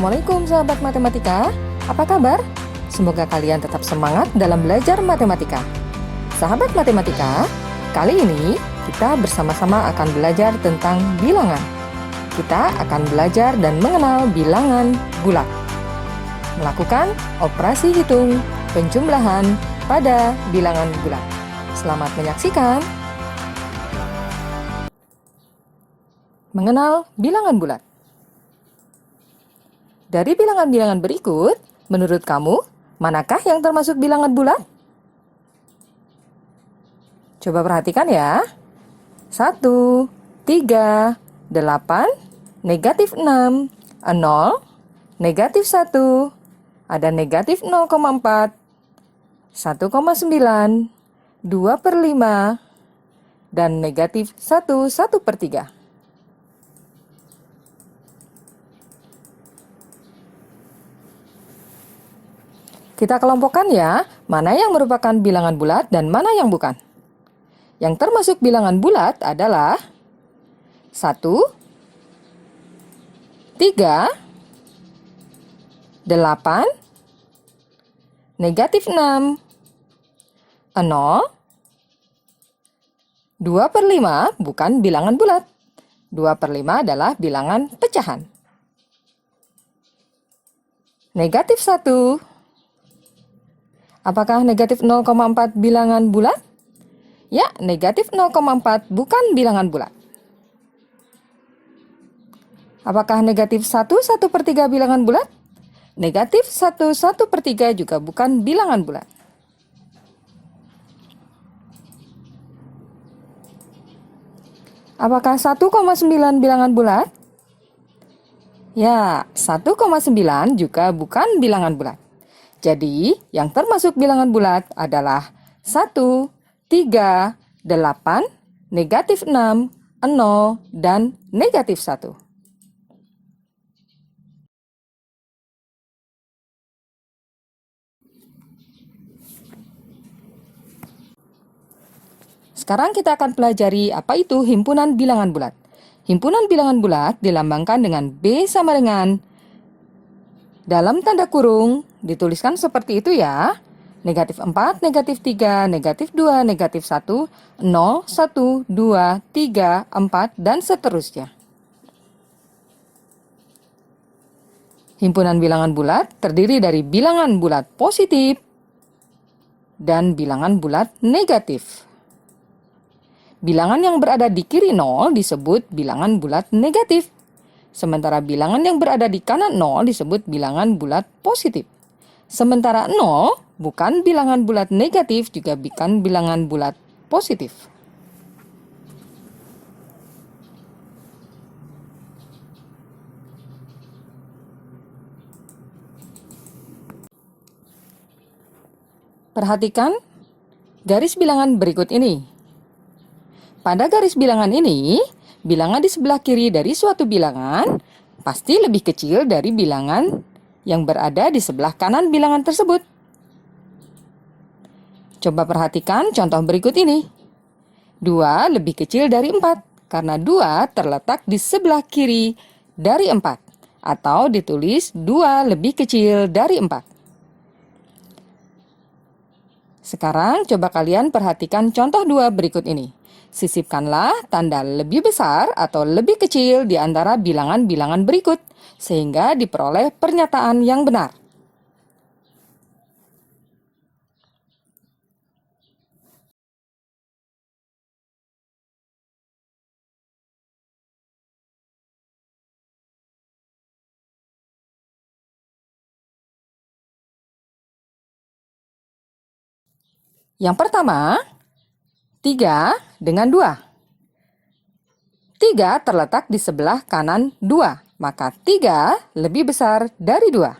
Assalamualaikum sahabat matematika, apa kabar? Semoga kalian tetap semangat dalam belajar matematika. Sahabat matematika, kali ini kita bersama-sama akan belajar tentang bilangan. Kita akan belajar dan mengenal bilangan bulat. Melakukan operasi hitung penjumlahan pada bilangan bulat. Selamat menyaksikan. Mengenal bilangan bulat. Dari bilangan-bilangan berikut, menurut kamu, manakah yang termasuk bilangan bulat? Coba perhatikan ya. 1, 3, 8, negatif 6, 0, negatif 1, ada negatif 0,4, 1,9, 2/5, dan negatif 1/3. Kita kelompokkan ya, mana yang merupakan bilangan bulat dan mana yang bukan. Yang termasuk bilangan bulat adalah 1, 3, 8, negatif 6, 0, 2/5 bukan bilangan bulat. 2/5 adalah bilangan pecahan. Negatif 1. Apakah negatif 0,4 bilangan bulat? Ya, negatif 0,4 bukan bilangan bulat. Apakah negatif 1/1/3 bilangan bulat? Negatif 1/1/3 juga bukan bilangan bulat. Apakah 1,9 bilangan bulat? Ya, 1,9 juga bukan bilangan bulat. Jadi, yang termasuk bilangan bulat adalah 1, 3, 8, negatif 6, 0, dan negatif 1. Sekarang kita akan pelajari apa itu himpunan bilangan bulat. Himpunan bilangan bulat dilambangkan dengan B sama dengan dalam tanda kurung, dituliskan seperti itu ya. Negatif 4, negatif 3, negatif 2, negatif 1, 0, 1, 2, 3, 4, dan seterusnya. Himpunan bilangan bulat terdiri dari bilangan bulat positif dan bilangan bulat negatif. Bilangan yang berada di kiri 0 disebut bilangan bulat negatif. Sementara bilangan yang berada di kanan 0 disebut bilangan bulat positif. Sementara 0 bukan bilangan bulat negatif, juga bukan bilangan bulat positif. Perhatikan garis bilangan berikut ini. Pada garis bilangan ini, bilangan di sebelah kiri dari suatu bilangan pasti lebih kecil dari bilangan yang berada di sebelah kanan bilangan tersebut. Coba perhatikan contoh berikut ini. 2 lebih kecil dari 4 karena 2 terletak di sebelah kiri dari 4. Atau ditulis 2 lebih kecil dari 4. Sekarang coba kalian perhatikan contoh 2 berikut ini. Sisipkanlah tanda lebih besar atau lebih kecil di antara bilangan-bilangan berikut, sehingga diperoleh pernyataan yang benar. Yang pertama, 3 dengan 2. 3 terletak di sebelah kanan 2, maka 3 lebih besar dari 2.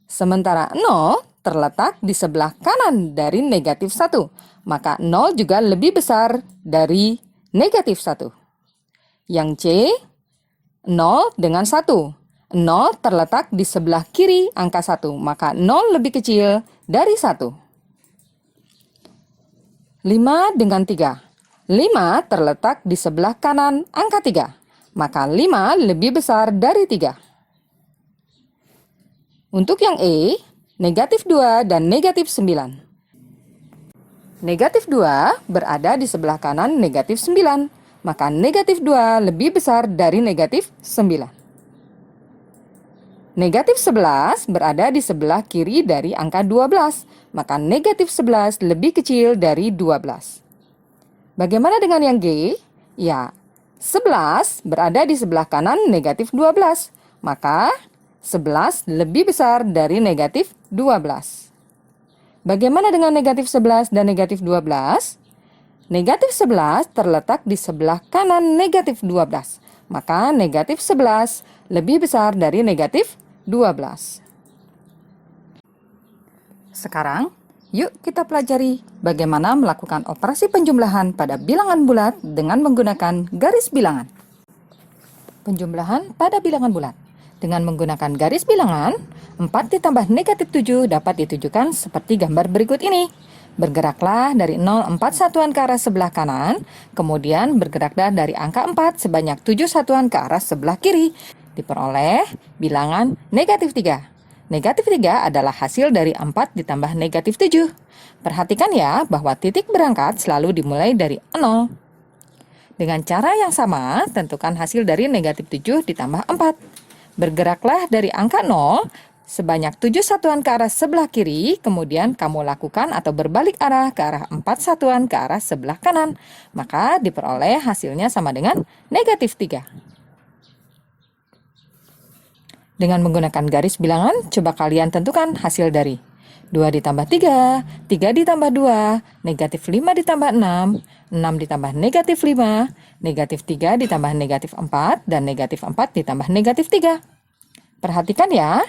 Sementara 0 terletak di sebelah kanan dari negatif 1, maka 0 juga lebih besar dari negatif 1. Yang C, 0 dengan 1. 0 terletak di sebelah kiri angka 1, maka 0 lebih kecil dari 1. 5 dengan 3. 5 terletak di sebelah kanan angka 3, maka 5 lebih besar dari 3. Untuk yang E, negatif 2 dan negatif 9. Negatif 2 berada di sebelah kanan negatif 9, maka negatif 2 lebih besar dari negatif 9. Negatif 11 berada di sebelah kiri dari angka 12, maka negatif 11 lebih kecil dari 12. Bagaimana dengan yang G? Ya, 11 berada di sebelah kanan negatif 12, maka 11 lebih besar dari negatif 12. Bagaimana dengan negatif 11 dan negatif 12? Negatif 11 terletak di sebelah kanan negatif 12, maka negatif 11 lebih besar dari negatif 12. Sekarang, yuk kita pelajari bagaimana melakukan operasi penjumlahan pada bilangan bulat dengan menggunakan garis bilangan. Penjumlahan pada bilangan bulat. Dengan menggunakan garis bilangan, 4 ditambah negatif 7 dapat ditujukan seperti gambar berikut ini. Bergeraklah dari 0 4 satuan ke arah sebelah kanan, kemudian bergeraklah dari angka 4 sebanyak 7 satuan ke arah sebelah kiri. Diperoleh bilangan negatif 3. Negatif 3 adalah hasil dari 4 ditambah negatif 7. Perhatikan ya bahwa titik berangkat selalu dimulai dari 0. Dengan cara yang sama, tentukan hasil dari negatif 7 ditambah 4. Bergeraklah dari angka 0 sebanyak 7 satuan ke arah sebelah kiri, kemudian kamu lakukan atau berbalik arah ke arah 4 satuan ke arah sebelah kanan. Maka diperoleh hasilnya sama dengan negatif 3. Dengan menggunakan garis bilangan, coba kalian tentukan hasil dari 2 ditambah 3, 3 ditambah 2, negatif 5 ditambah 6, 6 ditambah negatif 5, negatif 3 ditambah negatif 4, dan negatif 4 ditambah negatif 3. Perhatikan ya,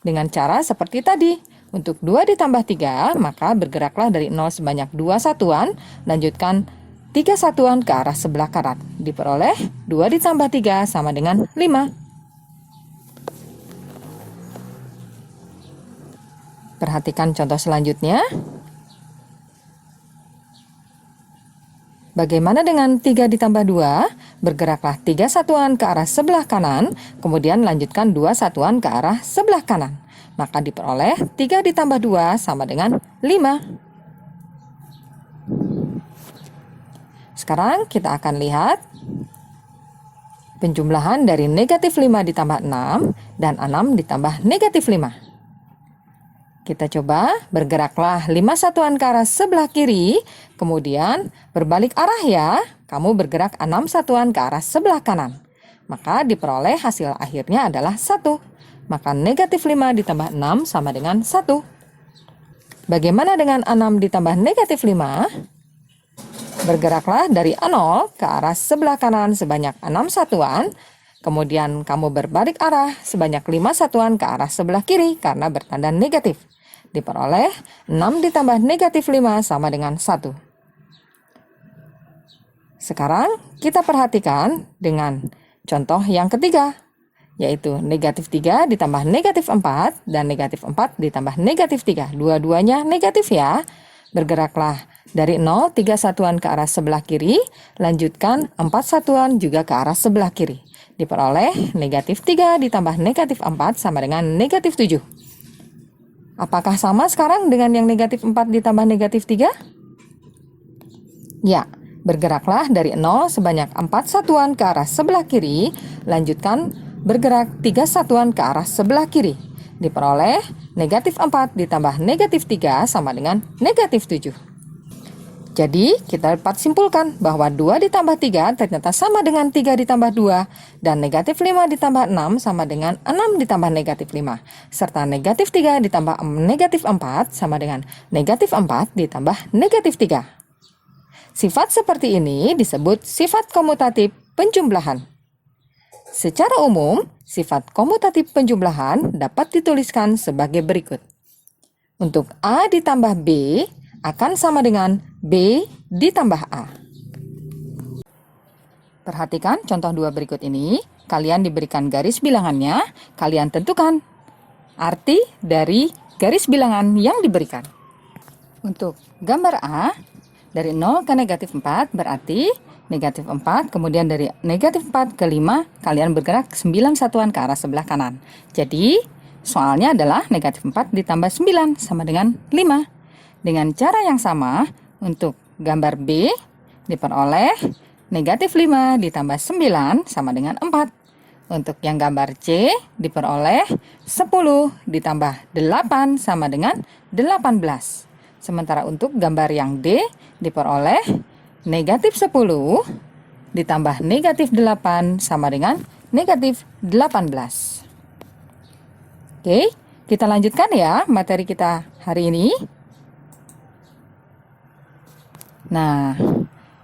dengan cara seperti tadi. Untuk 2 ditambah 3, maka bergeraklah dari 0 sebanyak 2 satuan, lanjutkan 3 satuan ke arah sebelah kanan. Diperoleh 2 ditambah 3 sama dengan 5. Perhatikan contoh selanjutnya. Bagaimana dengan 3 ditambah 2? Bergeraklah 3 satuan ke arah sebelah kanan, kemudian lanjutkan 2 satuan ke arah sebelah kanan. Maka diperoleh 3 ditambah 2 sama dengan 5. Sekarang kita akan lihat penjumlahan dari negatif 5 ditambah 6 dan 6 ditambah negatif 5. Kita coba bergeraklah 5 satuan ke arah sebelah kiri, kemudian berbalik arah ya, kamu bergerak 6 satuan ke arah sebelah kanan. Maka diperoleh hasil akhirnya adalah 1. Maka negatif 5 ditambah 6 sama dengan 1. Bagaimana dengan 6 ditambah negatif 5? Bergeraklah dari 0 ke arah sebelah kanan sebanyak 6 satuan, kemudian kamu berbalik arah sebanyak 5 satuan ke arah sebelah kiri karena bertanda negatif. Diperoleh 6 ditambah negatif 5 sama dengan 1. Sekarang kita perhatikan dengan contoh yang ketiga, yaitu negatif 3 ditambah negatif 4 dan negatif 4 ditambah negatif 3. Dua-duanya negatif ya. Bergeraklah dari 0 3 satuan ke arah sebelah kiri, lanjutkan 4 satuan juga ke arah sebelah kiri. Diperoleh negatif 3 ditambah negatif 4 sama dengan negatif 7. Apakah sama sekarang dengan yang negatif 4 ditambah negatif 3? Ya, bergeraklah dari 0 sebanyak 4 satuan ke arah sebelah kiri, lanjutkan bergerak 3 satuan ke arah sebelah kiri. Diperoleh negatif 4 ditambah negatif 3 sama dengan negatif 7. Jadi, kita dapat simpulkan bahwa 2 ditambah 3 ternyata sama dengan 3 ditambah 2, dan negatif 5 ditambah 6 sama dengan 6 ditambah negatif 5, serta negatif 3 ditambah negatif 4 sama dengan negatif 4 ditambah negatif 3. Sifat seperti ini disebut sifat komutatif penjumlahan. Secara umum, sifat komutatif penjumlahan dapat dituliskan sebagai berikut. Untuk A ditambah B akan sama dengan B ditambah A. Perhatikan contoh 2 berikut ini. Kalian diberikan garis bilangannya. Kalian tentukan arti dari garis bilangan yang diberikan. Untuk gambar A, dari 0 ke negatif 4 berarti negatif 4, kemudian dari negatif 4 ke 5, kalian bergerak 9 satuan ke arah sebelah kanan. Jadi, soalnya adalah negatif 4 ditambah 9 sama dengan 5. Dengan cara yang sama, untuk gambar B diperoleh negatif 5 ditambah 9 sama dengan 4. Untuk yang gambar C diperoleh 10 ditambah 8 sama dengan 18. Sementara untuk gambar yang D diperoleh negatif 10 ditambah negatif 8 sama dengan negatif 18. Oke, kita lanjutkan ya materi kita hari ini. Nah,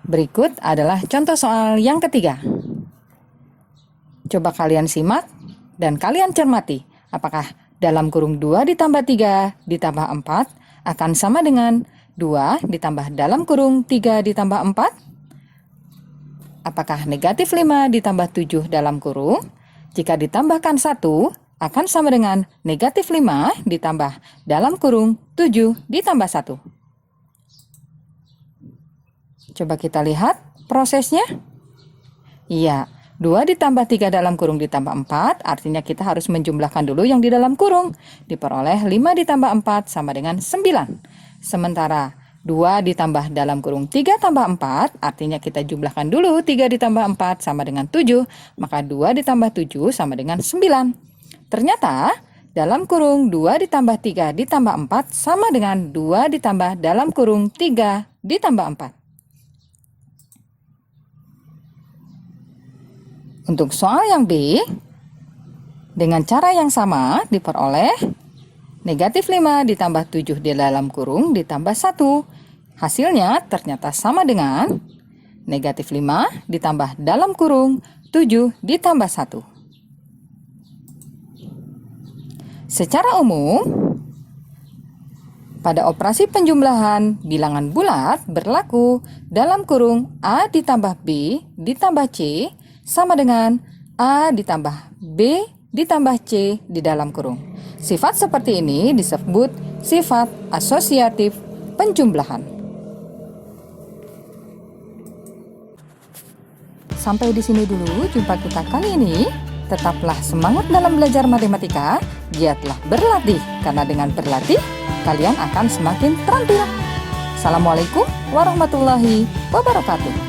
berikut adalah contoh soal yang ketiga. Coba kalian simak dan kalian cermati. Apakah dalam kurung 2 ditambah 3 ditambah 4 akan sama dengan 2 ditambah dalam kurung 3 ditambah 4? Apakah negatif 5 ditambah 7 dalam kurung? Jika ditambahkan 1 akan sama dengan negatif 5 ditambah dalam kurung 7 ditambah 1. Coba kita lihat prosesnya. Iya. 2 ditambah 3 dalam kurung ditambah 4, artinya kita harus menjumlahkan dulu yang di dalam kurung. Diperoleh 5 ditambah 4 sama dengan 9. Sementara 2 ditambah dalam kurung 3 tambah 4, artinya kita jumlahkan dulu 3 ditambah 4 sama dengan 7, maka 2 ditambah 7 sama dengan 9. Ternyata dalam kurung 2 ditambah 3 ditambah 4 sama dengan 2 ditambah dalam kurung 3 ditambah 4. Untuk soal yang B, dengan cara yang sama diperoleh negatif 5 ditambah 7 di dalam kurung ditambah 1. Hasilnya ternyata sama dengan negatif 5 ditambah dalam kurung 7 ditambah 1. Secara umum, pada operasi penjumlahan bilangan bulat berlaku dalam kurung A ditambah B ditambah C sama dengan A ditambah B ditambah C di dalam kurung. Sifat seperti ini disebut sifat asosiatif penjumlahan. Sampai di sini dulu jumpa kita kali ini. Tetaplah semangat dalam belajar matematika, giatlah berlatih, karena dengan berlatih kalian akan semakin terampil. Assalamualaikum warahmatullahi wabarakatuh.